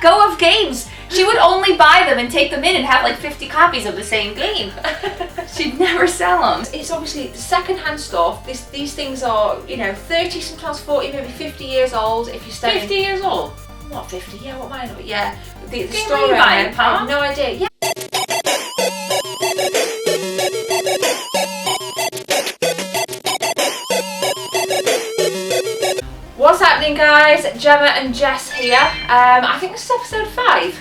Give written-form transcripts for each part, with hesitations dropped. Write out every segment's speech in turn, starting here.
let go of games. She would only buy them and take them in and have like 50 copies of the same game. She'd never sell them. It's obviously second-hand stuff. These things are, 30, sometimes 40, maybe 50 years old. If you're staying 50 years old? Not 50, yeah, what am I? Yeah. The Game store were you buying, owner, I Pam? have no idea. Yeah. What's happening, guys? Gemma and Jess here. I think this is episode 5.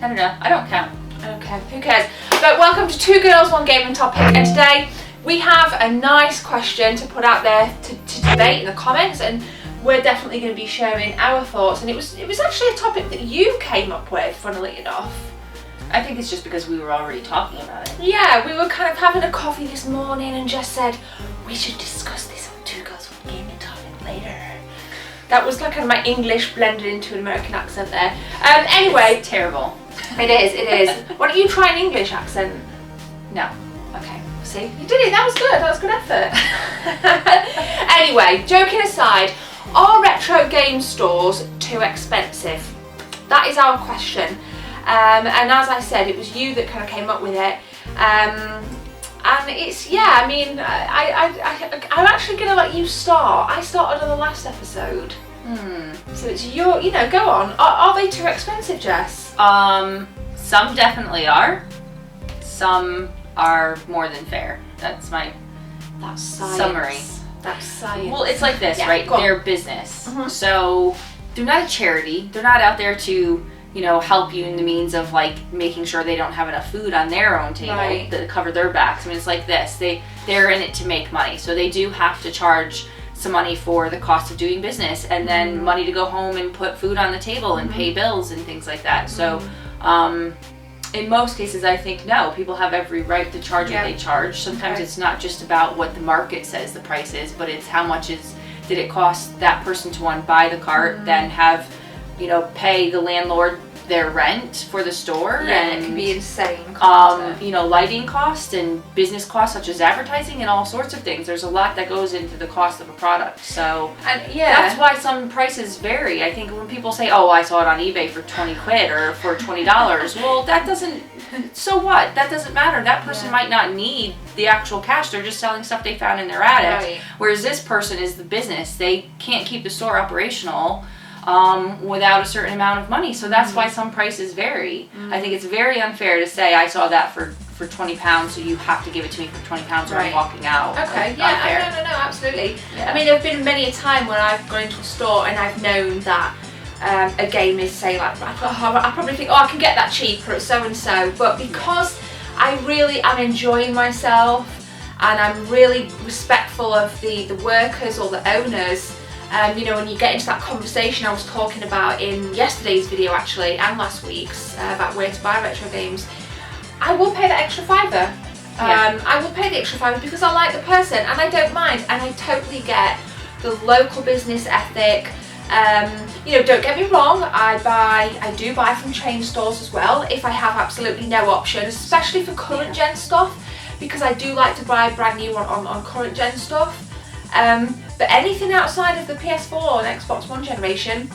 I don't know. I don't count. Okay, who cares? But welcome to Two Girls, One Gaming Topic, and today we have a nice question to put out there to debate in the comments, and we're definitely going to be sharing our thoughts. And it was actually a topic that you came up with, funnily enough. I think it's just because we were already talking about it. Yeah, we were kind of having a coffee this morning and Jess said, we should discuss this on Two Girls, One Gaming Topic later. That was like kind of my English blended into an American accent there. Anyway. It's terrible. It is. Why don't you try an English accent? No. Okay, see? You did it, that was good effort. Anyway, joking aside, are retro game stores too expensive? That is our question. And as I said, it was you that kind of came up with it. And it's, yeah, I mean, I'm actually going to let you start. I started on the last episode. So it's your, go on. Are they too expensive, Jess? Some definitely are. Some are more than fair. That's my summary. That's science. Well, it's like this, Yeah, right? go on. They're business. So they're not a charity. They're not out there to, help you in the means of like making sure they don't have enough food on their own table to cover their backs. I mean, it's like this. They're in it to make money. So they do have to charge some money for the cost of doing business, and then money to go home and put food on the table and pay bills and things like that. So in most cases, I think no, people have every right to charge what they charge. Sometimes it's not just about what the market says the price is, but it's how much did it cost that person to one, buy the cart, then have pay the landlord their rent for the store, and it can be insane. Lighting costs and business costs such as advertising and all sorts of things. There's a lot that goes into the cost of a product. So that's why some prices vary. I think when people say, "Oh, I saw it on eBay for 20 quid or for $20," well, that doesn't. So what? That doesn't matter. That person might not need the actual cash. They're just selling stuff they found in their attic. Right. Whereas this person is the business. They can't keep the store operational without a certain amount of money. So that's why some prices vary. I think it's very unfair to say I saw that for £20, so you have to give it to me for £20 or I'm walking out. Okay, no, absolutely. Yeah. I mean, there have been many a time when I've gone into a store and I've known that a game is, say, like, I probably think, I can get that cheaper at so-and-so, but because I really am enjoying myself and I'm really respectful of the workers or the owners, when you get into that conversation I was talking about in yesterday's video actually, and last week's, about where to buy retro games, I will pay that extra £5. I will pay the extra £5 because I like the person and I don't mind, and I totally get the local business ethic. Don't get me wrong, I do buy from chain stores as well if I have absolutely no option, especially for current gen stuff, because I do like to buy brand new on current gen stuff. But anything outside of the PS4 and Xbox One generation,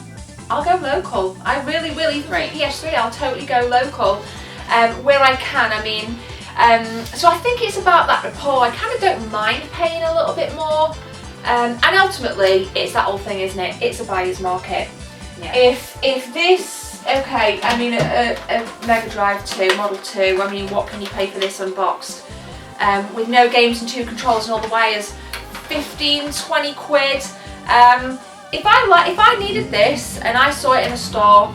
I'll go local. I really will. Even for PS3, I'll totally go local where I can. I mean, so I think it's about that rapport. I kind of don't mind paying a little bit more. And ultimately, it's that whole thing, isn't it? It's a buyer's market. Yeah. If this, I mean, a Mega Drive 2, Model 2, I mean, what can you pay for this unboxed? With no games and 2 controllers and all the wires, 15, 20 quid. If I needed this and I saw it in a store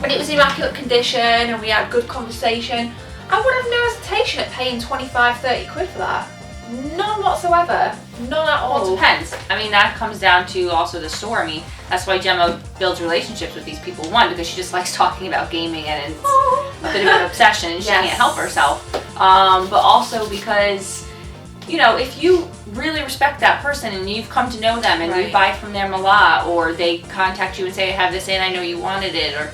and it was in immaculate condition and we had good conversation, I would have no hesitation at paying 25, 30 quid for that. None whatsoever. None at all. Well, it depends. I mean, that comes down to also the store. I mean, that's why Gemma builds relationships with these people. One, because she just likes talking about gaming and it's a bit of an obsession and she can't help herself. But also because, if you really respect that person and you've come to know them and you buy from them a lot, or they contact you and say, I have this in, I know you wanted it, or,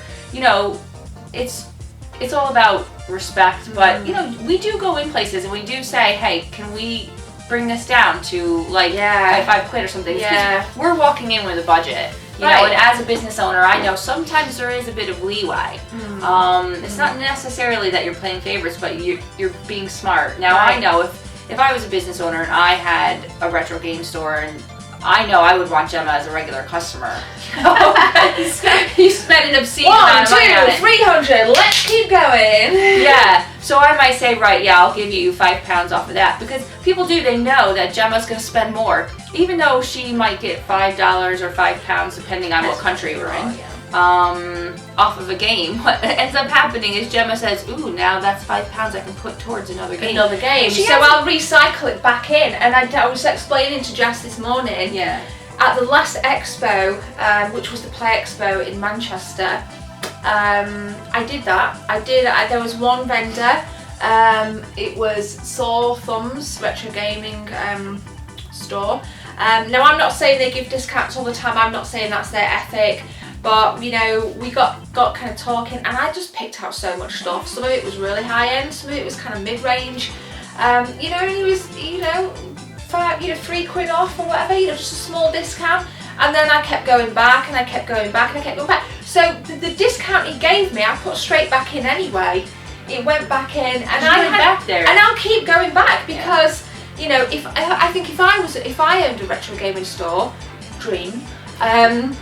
it's all about respect. But, we do go in places and we do say, hey, can we bring this down to like 5 quid or something? Yeah. We're walking in with a budget. You know, and as a business owner, I know sometimes there is a bit of leeway. It's not necessarily that you're playing favorites, but you're being smart. Now, I know if I was a business owner and I had a retro game store, and I know I would want Gemma as a regular customer. You spent an obscene amount of money on it. 300, let's keep going. Yeah, so I might say, right, yeah, I'll give you £5 off of that, because people they know that Gemma's going to spend more, even though she might get $5 or £5, depending on what country we're in, off of a game. What ends up happening is Gemma says, ooh, now that's £5 I can put towards another game. So I'll recycle it back in, and I was explaining to Jess this morning, at the last expo, which was the Play Expo in Manchester, I did that. There was one vendor, it was Sore Thumbs Retro Gaming store. Now, I'm not saying they give discounts all the time, I'm not saying that's their ethic, but you know, we got kind of talking, and I just picked out so much stuff. Some of it was really high end, some of it was kind of mid-range, you know, and he was, you know, £3 off or whatever, you know, just a small discount. And then I kept going back, and I kept going back, and I kept going back. So the discount he gave me, I put straight back in anyway. It went back in, and back there. And I'll keep going back, because you know, if I owned a retro gaming store, dream, I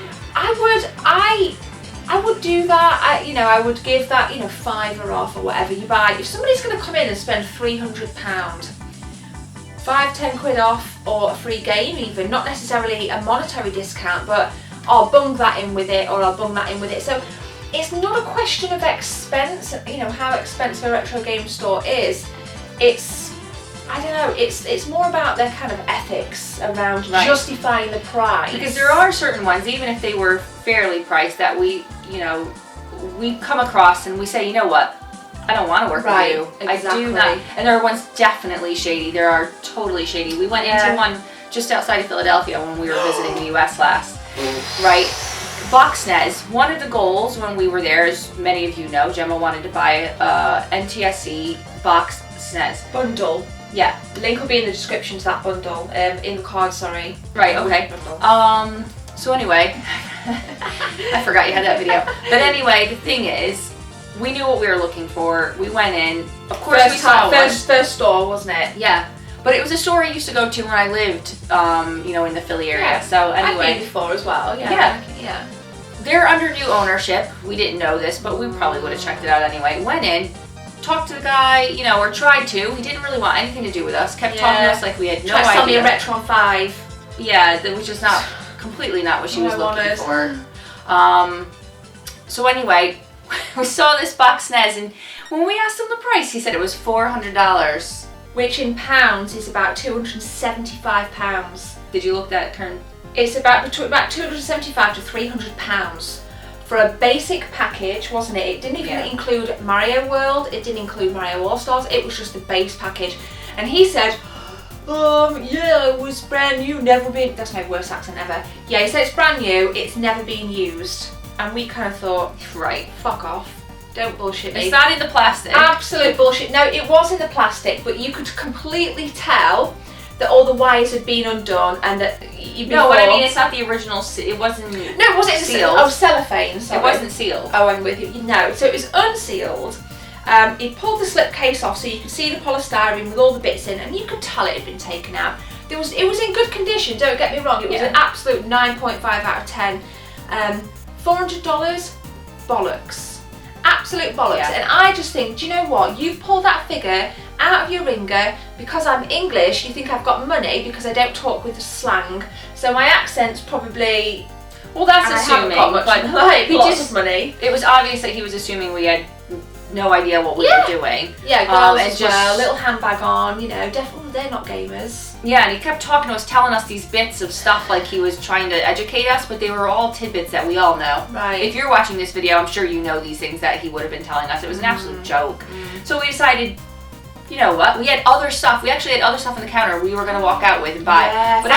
would do that. You know, I would give that, you know, £5 off or whatever you buy. If somebody's going to come in and spend £300, £5-10 off, or a free game even, not necessarily a monetary discount, but I'll bung that in with it, or I'll bung that in with it. So it's not a question of expense, you know, how expensive a retro game store is. It's, I don't know, it's more about their kind of ethics around justifying the price. Because there are certain ones, even if they were fairly priced, that we come across and we say, you know what, I don't want to work with you. Exactly. I do not. And there are ones definitely shady. There are totally shady. We went into one just outside of Philadelphia when we were visiting the US last. Right? Box SNES. One of the goals when we were there, as many of you know, Gemma wanted to buy a NTSC box SNES. Bundle. Yeah. The link will be in the description to that bundle. In the card, sorry. Right, okay. So anyway, I forgot you had that video. But anyway, the thing is, we knew what we were looking for. We went in. Of course, we saw one. First store, wasn't it? Yeah. But it was a store I used to go to when I lived, you know, in the Philly area. Yeah. So anyway. I've been before as well. Yeah. They're under new ownership. We didn't know this, but we probably would have checked it out anyway. Went in, talked to the guy, you know, or tried to. He didn't really want anything to do with us. Kept talking to us like we had no idea. Tried to sell me a Retron 5. Yeah, that was just not, completely not what she was looking for. So anyway, we saw this box SNES, and when we asked him the price, he said it was $400. Which in pounds is about £275. Did you look that turn? It's about £275 to £300 for a basic package, wasn't it? It didn't even include Mario World, it didn't include Mario All-Stars, it was just the base package. And he said, yeah, it was brand new, never been, that's my worst accent ever. Yeah, he said it's brand new, it's never been used. And we kind of thought, right, fuck off. Don't bullshit me. It's not in the plastic. Absolute bullshit. No, it was in the plastic, but you could completely tell that all the wires had been undone, and that No, what I mean, it's not the original. It wasn't. No, it wasn't sealed. Oh, cellophane. Sorry. It wasn't sealed. Oh, I'm with you. No, so it was unsealed. He pulled the slipcase off, so you could see the polystyrene with all the bits in, and you could tell it had been taken out. It was in good condition. Don't get me wrong. It was an absolute 9.5 out of 10. $400, bollocks. Absolute bollocks. Yeah. And I just think, do you know what? You've pulled that figure out of your ringer because I'm English. You think I've got money because I don't talk with slang. So my accent's probably. Well, that's assuming. Got much, but lots of money. It was obvious that he was assuming we had no idea what we were doing. Yeah, girls as well, little handbag on, you know, definitely they're not gamers. Yeah, and he kept talking to us, telling us these bits of stuff like he was trying to educate us, but they were all tidbits that we all know. Right. If you're watching this video, I'm sure you know these things that he would have been telling us. It was an absolute joke. So we decided, you know what, we had other stuff. We actually had other stuff on the counter we were going to walk out with and buy. Yeah, but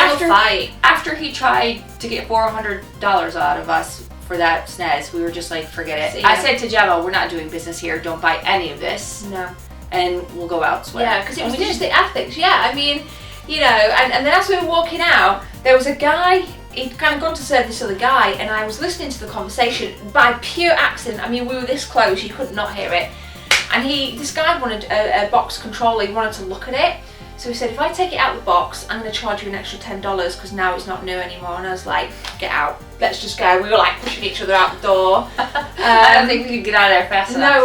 after he tried to get $400 out of us for that SNES, we were just like, forget it. I said to Gemma, we're not doing business here. Don't buy any of this. No. And we'll go elsewhere. Yeah, because it was just the ethics. Yeah, I mean, you know, and then as we were walking out, there was a guy he'd kind of gone to serve this other guy, and I was listening to the conversation by pure accident. I mean, we were this close, you could not hear it. And this guy wanted a box controller, he wanted to look at it. So he said, if I take it out of the box, I'm going to charge you an extra $10 because now it's not new anymore. And I was like, get out, let's just go. We were like pushing each other out the door. I don't think we could get out of there fast enough.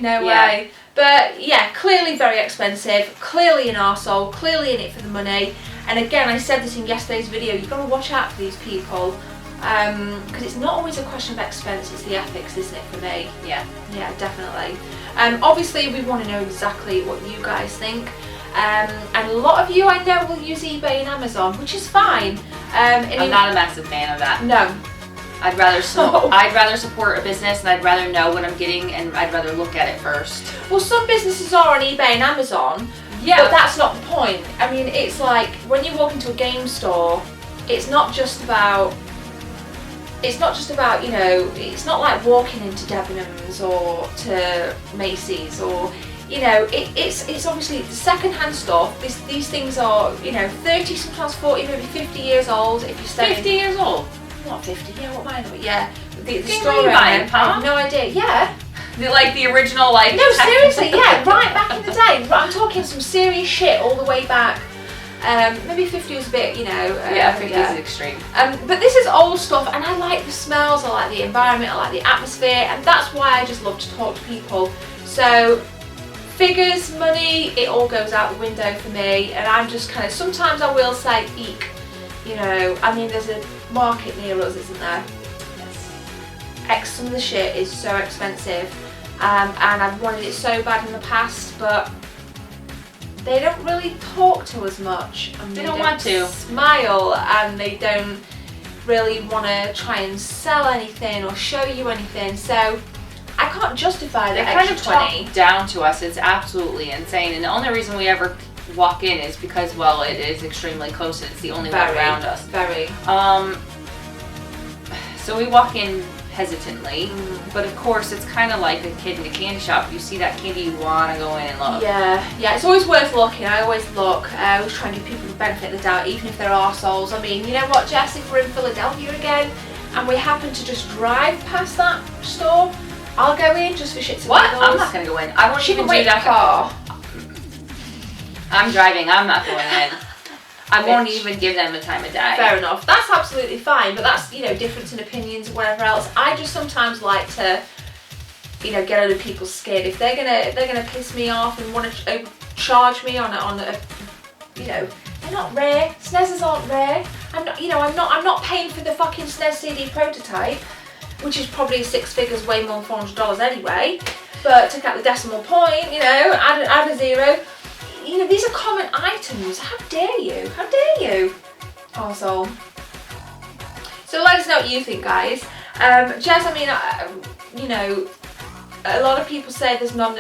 No way. But yeah, clearly very expensive, clearly an arsehole, clearly in it for the money. And again, I said this in yesterday's video, you've got to watch out for these people. Because it's not always a question of expense, it's the ethics, isn't it, for me? Yeah, definitely. Obviously, we want to know exactly what you guys think. And a lot of you I know will use eBay and Amazon, which is fine. I'm not a massive fan of that. No. I'd rather support a business, and I'd rather know what I'm getting, and I'd rather look at it first. Well, some businesses are on eBay and Amazon, but that's not the point. I mean, it's like when you walk into a game store, it's not just about, you know, it's not like walking into Debenhams or to Macy's or, you know, it's obviously second-hand stuff. These things are, you know, 30, sometimes 40, maybe 50 years old if you stay. 50 years old? Not 50, yeah, what am I doing? Yeah. The store I have no idea. Yeah. Like the original, like... No, seriously, yeah, right back in the day. I'm talking some serious shit all the way back. Maybe 50 was a bit, you know... yeah, 50 is extreme. But this is old stuff, and I like the smells, I like the environment, I like the atmosphere, and that's why I just love to talk to people. So, figures, money, it all goes out the window for me, and I'm just kind of... Sometimes I will say, eek. You know, I mean, there's a market near us, isn't there? Yes. Some of the shit is so expensive, and I've wanted it so bad in the past, but they don't really talk to us much. And they don't want to smile, and they don't really want to try and sell anything or show you anything. So I can't justify that extra extra 20. Talk down to us. It's absolutely insane, and the only reason we ever walk in is because, well, it is extremely close and it's the only one around us. Very. So we walk in hesitantly, but of course it's kind of like a kid in a candy shop. You see that candy, you want to go in and look. Yeah, it's always worth looking. I always look. I always try and give people the benefit of the doubt, even if they're arseholes. I mean, you know what, Jess, if we're in Philadelphia again and we happen to just drive past that store, I'll go in just for shits and What? giggles. I'm not going to go in. I won't even do that. Car. I'm driving, I'm not going in. I won't even give them the time of day. Fair enough. That's absolutely fine, but that's, you know, difference in opinions and whatever else. I just sometimes like to, you know, get under people's skin. If they're gonna piss me off and want to charge me on a, you know, they're not rare. SNESs aren't rare. I'm not paying for the fucking SNES CD prototype, which is probably six figures, way more than $400 anyway. But take out the decimal point, you know, add a zero. You know, these are common items. How dare you? How dare you? Arsehole. So let us know what you think, guys. Jess, I mean, you know, a lot of people say there's not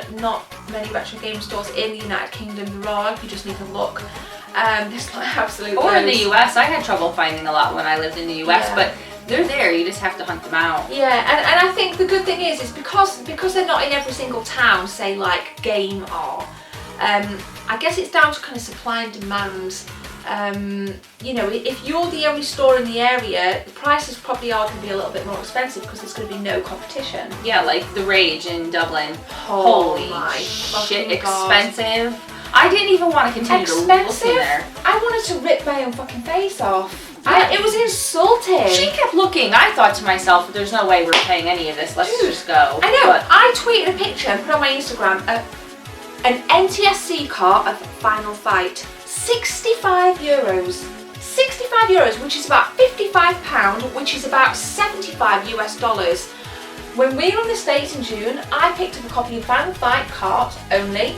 many retro game stores in the United Kingdom. There are, you just need to look. There's like absolute Or in loads. the US. I had trouble finding a lot when I lived in the US, but they're there, you just have to hunt them out. Yeah, and I think the good thing is because they're not in every single town, say like Game are. I guess it's down to kind of supply and demand. You know, if you're the only store in the area, the prices probably are going to be a little bit more expensive because there's going to be no competition. Yeah, like the Rage in Dublin. Holy shit, expensive. I didn't even want to continue to look in there. I wanted to rip my own fucking face off. It was insulting. She kept looking. I thought to myself, there's no way we're paying any of this. Let's just go. I know. But I tweeted a picture and put on my Instagram an NTSC car of Final Fight. 65 euros. 65 euros, which is about £55, which is about $75 US. When we were in the States in June, I picked up a copy of Final Fight cart only.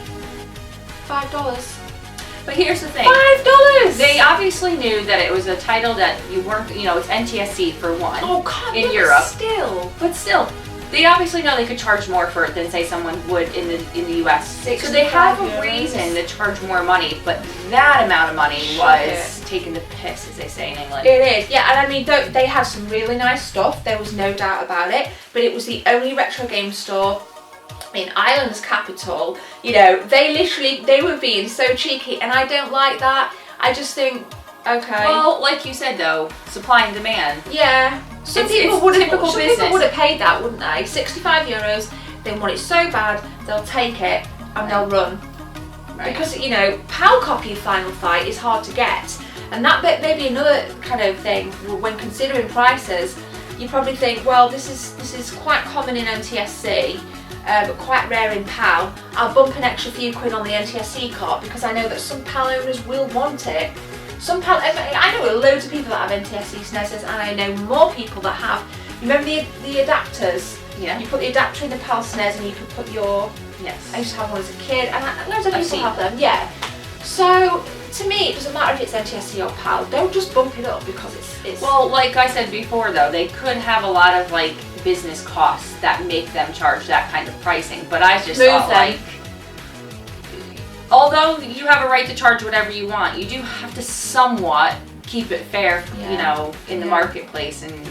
$5. But here's the thing. $5! They obviously knew that it was a title that you weren't, you know, it's NTSC for one. Oh God, in Europe. But still. They obviously know they could charge more for it than say someone would in the US. So they have a reason to charge more money, but that amount of money was taking the piss, as they say in England. It is, yeah, and I mean, they had some really nice stuff, there was no doubt about it, but it was the only retro game store in Ireland's capital. You know, they were being so cheeky, and I don't like that. I just think, Okay. Well, like you said though, supply and demand. Yeah. Some people would have paid that, wouldn't they? €65. They want it so bad, they'll take it and they'll run. Right. Because, you know, PAL copy of Final Fight is hard to get. And that bit may be another kind of thing when considering prices. You probably think, well, this is quite common in NTSC, but quite rare in PAL. I'll bump an extra few quid on the NTSC cart because I know that some PAL owners will want it. Some PAL, I know loads of people that have NTSC SNESs, and I know more people that have. You remember the adapters? Yeah. You put the adapter in the PAL SNES and you could put your. Yes. I used to have one as a kid, and loads of people have them. Yeah. So to me, it doesn't matter if it's NTSC or PAL. Don't just bump it up because it's. Well, like I said before, though, they could have a lot of like business costs that make them charge that kind of pricing. But I just thought like, although you have a right to charge whatever you want, you do have to somewhat keep it fair, you know, in the marketplace. And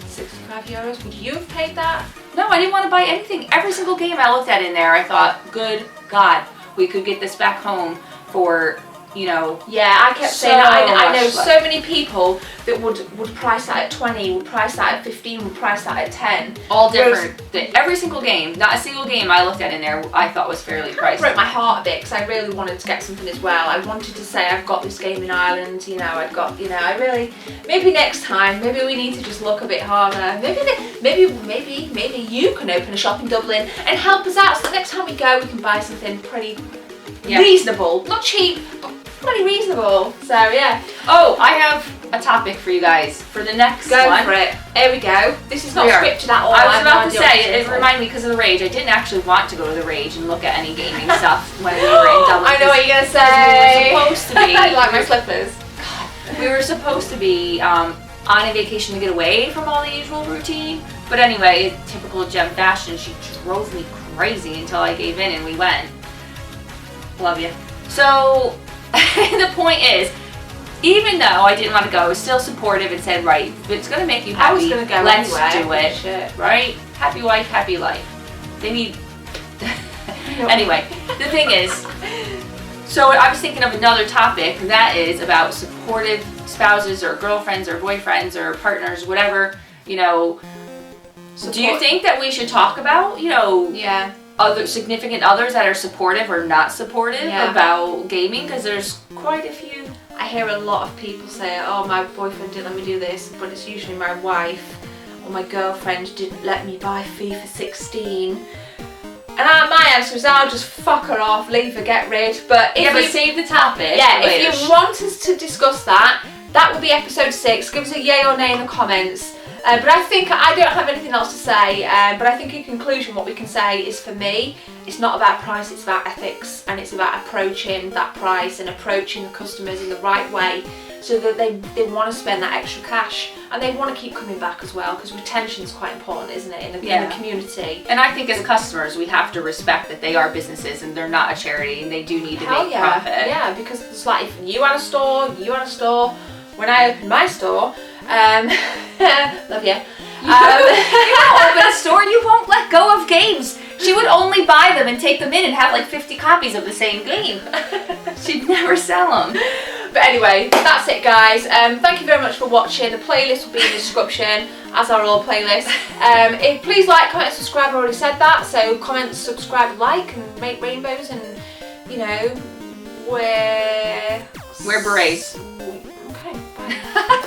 €65. Would you have paid that? No, I didn't want to buy anything. Every single game I looked at in there, I thought, good God, we could get this back home for, you know. Yeah, I kept saying I know so many people that would price that at 20, would price that at 15, would price that at 10. All different. Every single game, not a single game I looked at in there I thought was fairly priced. It broke my heart a bit because I really wanted to get something as well. I wanted to say I've got this game in Ireland, you know, I've got, you know, I really, maybe next time, maybe we need to just look a bit harder. Maybe you can open a shop in Dublin and help us out so the next time we go we can buy something pretty reasonable. Not cheap, but pretty reasonable. So yeah. Oh, I have a topic for you guys for the next one. Go for it. Here we go. This is not scripted at all. I was about to say, it reminded me because of the Rage. I didn't actually want to go to the Rage and look at any gaming stuff when we were in Dublin. I know what you're going to say. We were supposed to be. I like my slippers. God. We were supposed to be on a vacation to get away from all the usual routine. But anyway, typical Gem fashion, she drove me crazy until I gave in and we went. Love you. So, the point is, even though I didn't want to go, I was still supportive and said, right, if it's going to make you happy, I was going to go let's anyway. do it. Right? Happy wife, happy life. They need... Anyway, the thing is, so I was thinking of another topic, and that is about supportive spouses or girlfriends or boyfriends or partners, whatever, you know. Do you think that we should talk about, you know, other significant others that are supportive or not supportive about gaming? Because there's quite a few. I hear a lot of people say, oh, my boyfriend didn't let me do this, but it's usually my wife or my girlfriend didn't let me buy FIFA 16. And my answer is, I'll just fuck her off, leave her, get rid. But if save the topic. Yeah, if you want us to discuss that, that will be episode 6. Give us a yay or nay in the comments. But I think I don't have anything else to say, but I think in conclusion what we can say is, for me, it's not about price, it's about ethics, and it's about approaching that price and approaching the customers in the right way so that they want to spend that extra cash and they want to keep coming back as well, because retention is quite important, isn't it, in the community. And I think as customers we have to respect that they are businesses and they're not a charity and they do need to make profit. Yeah, because it's like if you had a store, when I opened my store, love you. You won't open a store and you won't let go of games. She would only buy them and take them in and have like 50 copies of the same game. She'd never sell them. But anyway, that's it, guys. Thank you very much for watching. The playlist will be in the description, as are all playlists. Please like, comment, subscribe. I already said that. So comment, subscribe, like, and make rainbows, and you know, wear berets. Okay, bye.